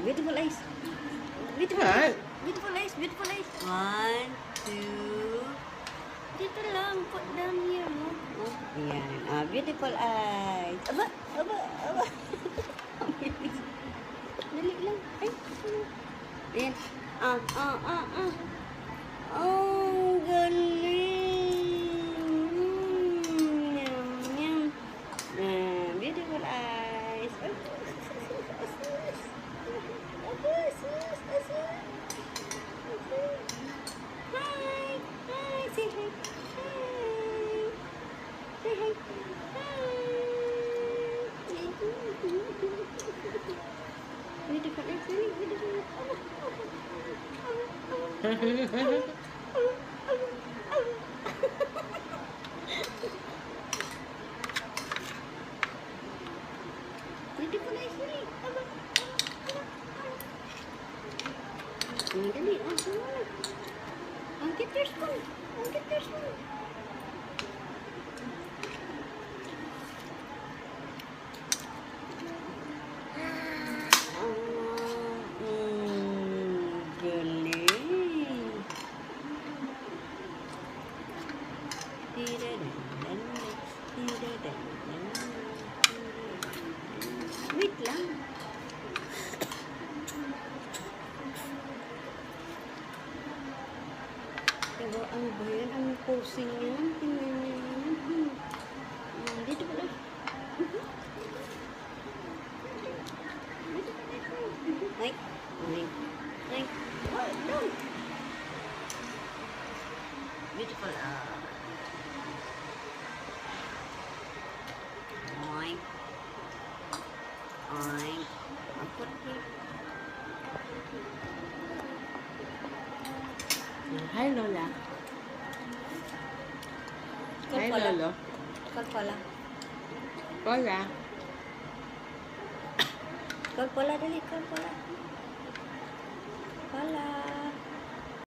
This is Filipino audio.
Beautiful eyes. Beautiful eyes. Beautiful eyes. Beautiful eyes. 1, 2. Dito lang. Put down here. Oh, yan. Beautiful eyes. Aba. Aba. Aba. Dali lang. Ay. Ayan. Oh, galing. Yum, yum. Beautiful eyes. Hi. Hi. Say hi. Hi. Say hi. Hi. Beautiful eyes. Beautiful eyes. Beautiful eyes. Dali, semua. Angkat your spoon. Angkat your spoon. Galing. Wait lang. Pero ano ba yan? Ang posing niya. Tingnan niya yan. Dito pala. Ay. Ay. Ay. Oh, no. Beautiful. Oink. Oink. Put here. Hi, Lola. Hi, Lolo. Kolpola. Lola. Kolpola dali. Kolpola. Kolpola.